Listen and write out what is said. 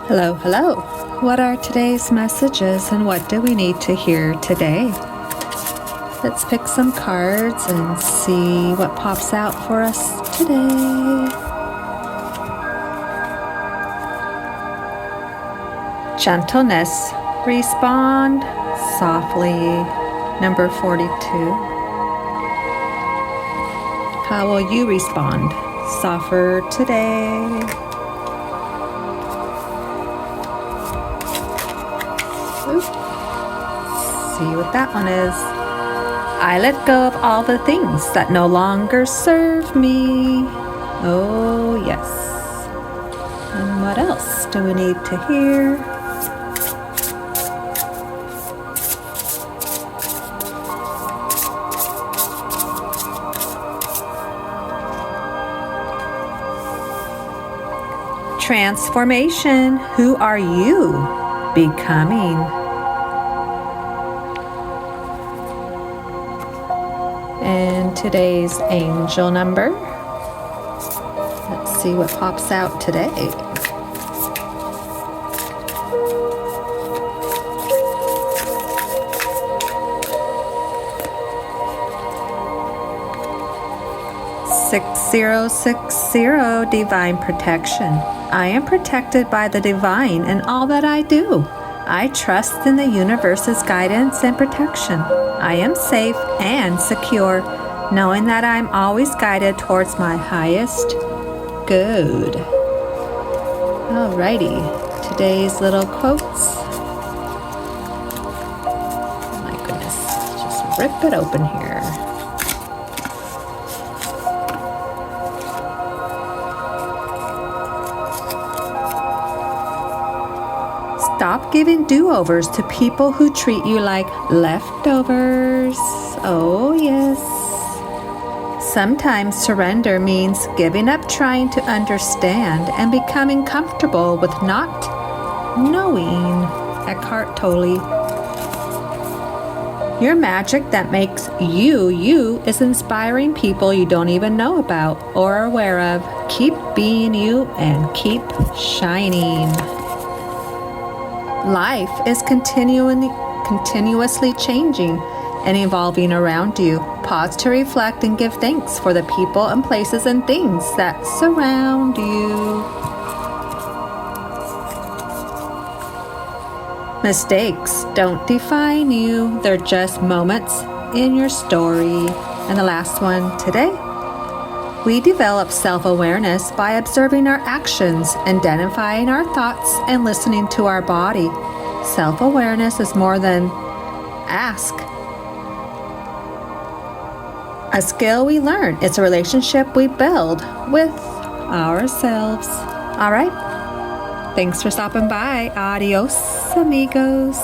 Hello, hello. What are today's messages and what do we need to hear today? Let's pick some cards and see what pops out for us today. Gentleness. Respond softly. Number 42. How will you respond? Softer today. See what that one is. I let go of all the things that no longer serve me. Oh, yes. And what else do we need to hear? Transformation. Who are you becoming? And today's angel number. Let's see what pops out today. $6060 Divine Protection. I am protected by the divine in all that I do. I trust in the universe's guidance and protection. I am safe and secure, knowing that I'm always guided towards my highest good. Alrighty, today's little quotes. Oh my goodness, just rip it open here. Stop giving do-overs to people who treat you like leftovers. Oh, yes. Sometimes surrender means giving up trying to understand and becoming comfortable with not knowing. Eckhart Tolle. Your magic that makes you, you is inspiring people you don't even know about or are aware of. Keep being you and keep shining. Life is continuously changing and evolving around you. Pause to reflect and give thanks for the people and places and things that surround you. Mistakes don't define you. They're just moments in your story. And the last one today. We develop self-awareness by observing our actions, identifying our thoughts, and listening to our body. Self-awareness is more than a skill we learn. It's a relationship we build with ourselves. All right. Thanks for stopping by. Adios, amigos.